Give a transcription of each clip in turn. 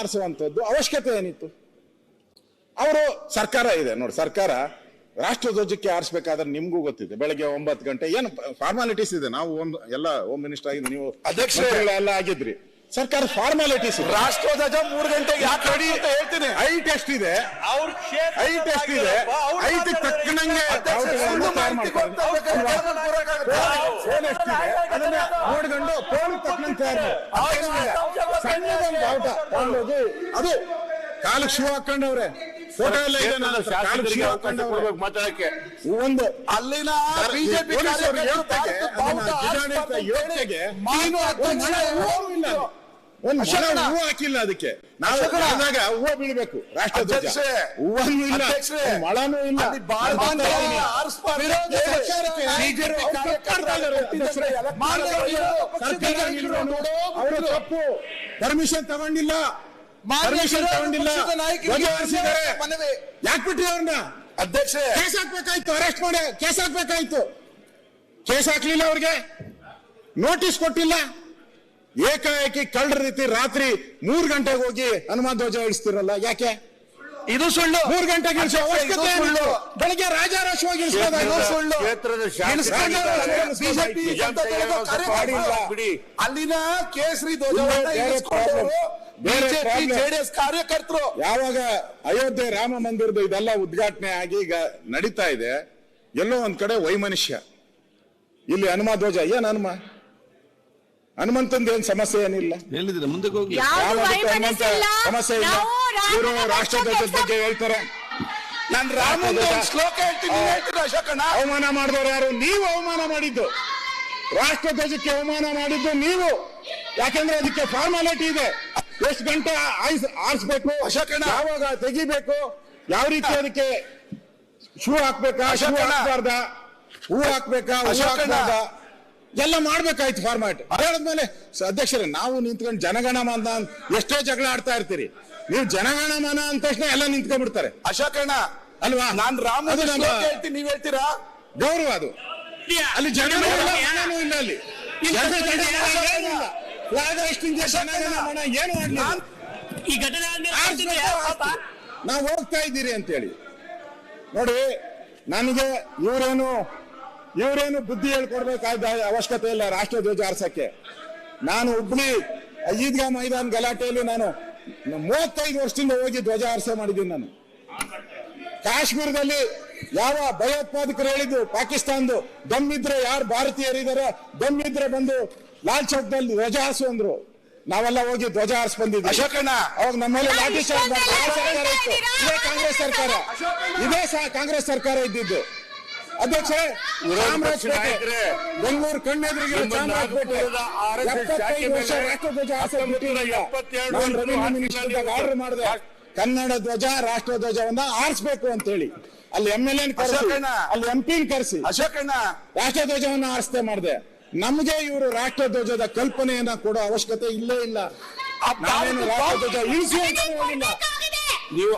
ಆರಿಸುವಂತದ್ದು ಅವಶ್ಯಕತೆ ಏನಿತ್ತು? ಅವರು ಸರ್ಕಾರ ಇದೆ ನೋಡಿ, ಸರ್ಕಾರ ರಾಷ್ಟ್ರಧ್ವಜಕ್ಕೆ ಆರಿಸಬೇಕಾದ್ರೆ ನಿಮ್ಗೂ ಗೊತ್ತಿದೆ, ಬೆಳಗ್ಗೆ 9 ಗಂಟೆ ಏನು ಫಾರ್ಮಾಲಿಟೀಸ್ ಇದೆ. ನಾವು ಒಂದು ಎಲ್ಲ ಹೋಮ್ ಮಿನಿಸ್ಟರ್ ಆಗಿದ್ದು, ನೀವು ಅಧ್ಯಕ್ಷರೆಲ್ಲ ಆಗಿದ್ರಿ. ಸರ್ಕಾರ ಫಾರ್ಮಾಲಿಟೀಸ್ ಇದೆ. ರಾಷ್ಟ್ರಧ್ವಜ 3 ಗಂಟೆಗೆ ಯಾಕೆ ರೆಡಿ ಅಂತ ಹೇಳ್ತೀನಿ. ಹೈಟ್ ಎಷ್ಟಿದೆ, ಹೈಟ್ ಎಷ್ಟಿದೆ, ಹೈಟ್ ತಕ್ಕನಂಗೆ ನೋಡ್ಕೊಂಡು ಪೋಲ್ ತಕ್ಕನಂಗೆ ತಯಾರು ಸಣ್ಣದೊಂದು ಬಾವುಟ ತಗೊಂಡೋಗಿ ಅದು ಕಾಲಕ್ಕೆ ಶೂ ಹಾಕೊಂಡವ್ರೆ. ಫೋಟೋ ಎಲ್ಲ ಇದೆ, ಮಾತಾಡಕ್ಕೆ ಒಂದು ಅಲ್ಲಿನ ಬಿಜೆಪಿ ಒಂದು ಹೂವು ಹಾಕಿಲ್ಲ ಅದಕ್ಕೆ. ನಾವು ಹೂವು ಬೀಳ್ಬೇಕು, ರಾಷ್ಟ್ರಧ್ವಜ ಹೂವನ್ನು ಇಲ್ಲ, ಮಳನೂ ಇಲ್ಲ. ಅವರು ತಪ್ಪು, ಪರ್ಮಿಷನ್ ತಗೊಂಡಿಲ್ಲ, ಯಾಕೆ ಬಿಟ್ರಿ ಅವ್ರನ್ನ? ಅಧ್ಯಕ್ಷ ಕೇಸ್ ಹಾಕ್ಬೇಕಾಯ್ತು, ಅರೆಸ್ಟ್ ಮಾಡಿ ಕೇಸ್ ಹಾಕ್ಬೇಕಾಯ್ತು. ಕೇಸ್ ಹಾಕ್ಲಿಲ್ಲ, ಅವ್ರಿಗೆ ನೋಟಿಸ್ ಕೊಟ್ಟಿಲ್ಲ. ಏಕಾಏಕಿ ಕಳ್ಳರ ರೀತಿ ರಾತ್ರಿ 3 ಗಂಟೆಗೆ ಹೋಗಿ ಹನುಮಾನ್ ಧ್ವಜ ಇಳಿಸ್ತಿರಲ್ಲ, ಯಾಕೆ? ಇದು ಸುಳ್ಳು. 3 ಗಂಟೆಗೆ ಇಳಿಸೋ ಅವಶ್ಯಕತೆ ಸುಳ್ಳು. ಬೆಳಗ್ಗೆ ರಾಜಾರೋಷವಾಗಿ ಸುಳ್ಳು. ಅಲ್ಲಿನ ಕೇಸರಿ ಧ್ವಜ ಬಿಜೆಪಿ ಜೆಡಿಎಸ್ ಕಾರ್ಯಕರ್ತರು ಯಾವಾಗ ಅಯೋಧ್ಯೆ ರಾಮ ಮಂದಿರದ ಇದೆಲ್ಲ ಉದ್ಘಾಟನೆ ಆಗಿ ಈಗ ನಡೀತಾ ಇದೆ, ಎಲ್ಲೋ ಒಂದ್ ಕಡೆ ವೈಮನುಷ್ಯ. ಇಲ್ಲಿ ಹನುಮ ಧ್ವಜ ಏನ್ ಹನುಮಂತಂದ ಏನ್ ಸಮಸ್ಯೆ ಏನಿಲ್ಲ, ಹೇಳಿದ್ರೆ ಮುಂದಕ್ಕೆ ಹೋಗಿ ಸಮಸ್ಯೆ ಇಲ್ಲ. ಇವರು ರಾಷ್ಟ್ರಧ್ವಜದ ಬಗ್ಗೆ ಹೇಳ್ತಾರೆ. ನಾನು ರಾಮನ ಶ್ಲೋಕ ಹೇಳ್ತೀನಿ, ಅಶೋಕಣ್ಣ. ಅವಮಾನ ಮಾಡಿದವರು ಯಾರು? ನೀವು ಅವಮಾನ ಮಾಡಿದ್ದು. ರಾಷ್ಟ್ರಧ್ವಜಕ್ಕೆ ಅವಮಾನ ಮಾಡಿದ್ದು ನೀವು. ಯಾಕಂದ್ರೆ ಅದಕ್ಕೆ ಫಾರ್ಮಾಲಿಟಿ ಇದೆ. ಎಷ್ಟು ಗಂಟೆ ಆರಿಸ್ಬೇಕು, ಅಶೋಕಣ್ಣ, ಯಾವಾಗ ತೆಗಿಬೇಕು, ಯಾವ ರೀತಿ ಅದಕ್ಕೆ ಶೂ ಹಾಕ್ಬೇಕಾ, ಶೂ ಹಾಕ್ಬಾರ್ದ, ಹೂ ಹಾಕ್ಬೇಕಾ, ಹಾಕ್ಬಾರ್ದ, ಎಲ್ಲ ಮಾಡ್ಬೇಕಾಯ್ತು ಫಾರ್ಮ್ಯಾಟ್. ಅದಾದ್ಮೇಲೆ ಅಧ್ಯಕ್ಷರೇ, ನಾವು ನಿಂತ್ಕೊಂಡು ಜನಗಣಮನ ಎಷ್ಟೋ ಜಗಳ ಆಡ್ತಾ ಇರ್ತೀರಿ, ನೀವು ಜನಗಣಮನ ಅಂದ ತಕ್ಷಣ ಎಲ್ಲ ನಿಂತ್ಕೊಂಡ್ಬಿಡ್ತಾರೆ. ಅಶೋಕಣ್ಣ ಅಲ್ವಾ? ನಾನ್ ರಾಮ ಹೇಳ್ತೀನಿ, ನೀವ್ ಹೇಳ್ತೀರಾ? ಗೌರವ ಅದು. ಅಲ್ಲಿ ಜನನೂ ಇಲ್ಲ, ಅಲ್ಲಿ ಏನು ಈ ಘಟನೆ ನಾವು ಹೋಗ್ತಾ ಇದ್ದೀರಿ ಅಂತೇಳಿ ನೋಡಿ. ನನಗೆ ಇವರೇನು ಬುದ್ಧಿ ಹೇಳ್ಕೊಡ್ಬೇಕಾದ ಅವಶ್ಯಕತೆ ಇಲ್ಲ ರಾಷ್ಟ್ರಧ್ವಜ ಆರ್ಸಕ್ಕೆ. ನಾನು ಹುಬ್ಳಿ ಈದ್ಗಾ ಮೈದಾನ ಗಲಾಟೆಯಲ್ಲಿ ನಾನು 35 ವರ್ಷದಿಂದ ಹೋಗಿ ಧ್ವಜ ಆರ್ಸೆ ಮಾಡಿದ್ದೀನಿ. ನಾನು ಕಾಶ್ಮೀರದಲ್ಲಿ ಯಾವ ಭಯೋತ್ಪಾದಕರು ಹೇಳಿದ್ದು, ಪಾಕಿಸ್ತಾನದ್ದು ದಮ್ಮಿದ್ರೆ ಯಾರು ಭಾರತೀಯರಿದ್ದಾರೆ, ದಮ್ಮಿದ್ರೆ ಬಂದು ಲಾಲ್ ಚೌಕ್ದಲ್ಲಿ ಧ್ವಜ ಹಾರಿಸು ಅಂದ್ರು. ನಾವೆಲ್ಲ ಹೋಗಿ ಧ್ವಜ ಹಾರಿಸಿ ಬಂದಿದ್ವಿ. ಅಶೋಕಣ್ಣ, ಅವಾಗ ನಮ್ಮ ಮೇಲೆ ಲಾಠಿ ಚಾರ್ಜ್ ಮಾಡಿದ್ರು. ಇದೇ ಕಾಂಗ್ರೆಸ್ ಸರ್ಕಾರ, ಇದೇ ಕಾಂಗ್ರೆಸ್ ಸರ್ಕಾರ ಇದ್ದಿದ್ದು. ಅಧ್ಯಕ್ಷರೇ, ಚಾಮರಾಜಪೇಟೆ, ಬೆಂಗಳೂರು ಕಣ್ಣೆದುರಿಗೆ ಚಾಮರಾಜಪೇಟೆ 75 ವರ್ಷ ರಾಷ್ಟ್ರಧ್ವಜ ಆರ್ಡರ್ ಮಾಡಿದೆ. ಕನ್ನಡ ಧ್ವಜ ರಾಷ್ಟ್ರಧ್ವಜವನ್ನ ಆರಿಸಬೇಕು ಅಂತ ಹೇಳಿ ಅಲ್ಲಿ MLA ಕರೆಸಿ, ಅಲ್ಲಿ MP ಕರೆಸಿ ಅಶೋಕಣ್ಣ ರಾಷ್ಟ್ರಧ್ವಜವನ್ನ ಆರಿಸದೆ ಮಾಡಿದೆ. ನಮ್ಗೆ ಇವರು ರಾಷ್ಟ್ರಧ್ವಜದ ಕಲ್ಪನೆಯನ್ನ ಕೊಡೋ ಅವಶ್ಯಕತೆ ಇಲ್ಲೇ ಇಲ್ಲ. ನಾವೇನು ರಾಷ್ಟ್ರಧ್ವಜ ಇಳಿಸಿ ಅಂತ ಹೇಳಿಲ್ಲ. ನೀವು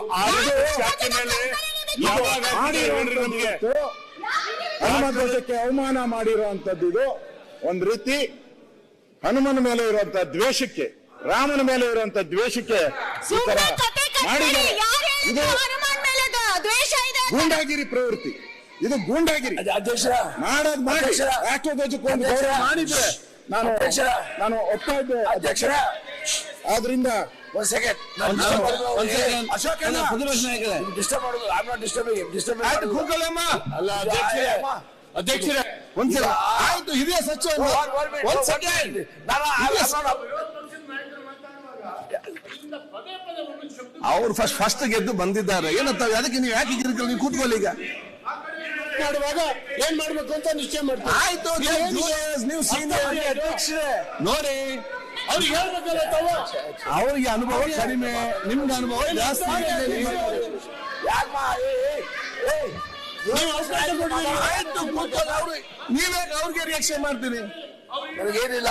ಹನುಮ ಧ್ವಜಕ್ಕೆ ಅವಮಾನ ಮಾಡಿರುವಂತದ್ದು ಇದು ಒಂದ್ ರೀತಿ ಹನುಮನ ಮೇಲೆ ಇರುವಂತ ದ್ವೇಷಕ್ಕೆ, ರಾಮನ ಮೇಲೆ ಇರುವಂತ ದ್ವೇಷಕ್ಕೆ ಈ ತರ ಮಾಡಿದ್ದಾರೆ. ಇದು ಗೂಂಡಾಗಿರಿ ಪ್ರವೃತ್ತಿ, ಇದು ಗೂಂಡಾಗಿರಿ. ಅಧ್ಯಕ್ಷ ಮಾಡೋದ್ ಮಾಡಿ ರಾಷ್ಟ್ರಧ್ವಜಕ್ಕೆ ಒಂದು ಗೌರವ ಮಾಡಿದ್ರೆ ನಾನು ಒಪ್ತಾ ಇದ್ದೆ ಅಧ್ಯಕ್ಷರ. ಆದ್ರಿಂದ ಅಧ್ಯಕ್ಷರೇ ಒಂದ್ಸಲ ಆಯ್ತು, ಹಿರಿಯ ಸಚಿವ ಅವ್ರು ಫಸ್ಟ್ ಗೆದ್ದು ಬಂದಿದ್ದಾರೆ. ಏನಂತ ಅದಕ್ಕೆ ನೀವು ಯಾಕೆ ನೀವು ಕೂತ್ಕೊಳ್ಳಿ. ಈಗ ಮಾಡುವಾಗ ಏನ್ ಮಾಡ್ಬೇಕು ಅಂತ ನಿಶ್ಚಯ ಮಾಡ್ತೀವಿ. ಆಯ್ತು, ನೀವು ನೋಡಿ, ಅವ್ರಿಗೆ ಅನುಭವ ಕಡಿಮೆ, ನಿಮ್ಗೆ ಅನುಭವ ಜಾಸ್ತಿ. ಆಯ್ತು, ನೀವೇ ಅವ್ರಿಗೆ ರಿಯಾಕ್ಷನ್ ಮಾಡ್ತೀರಿ. ನನಗೇನಿಲ್ಲ.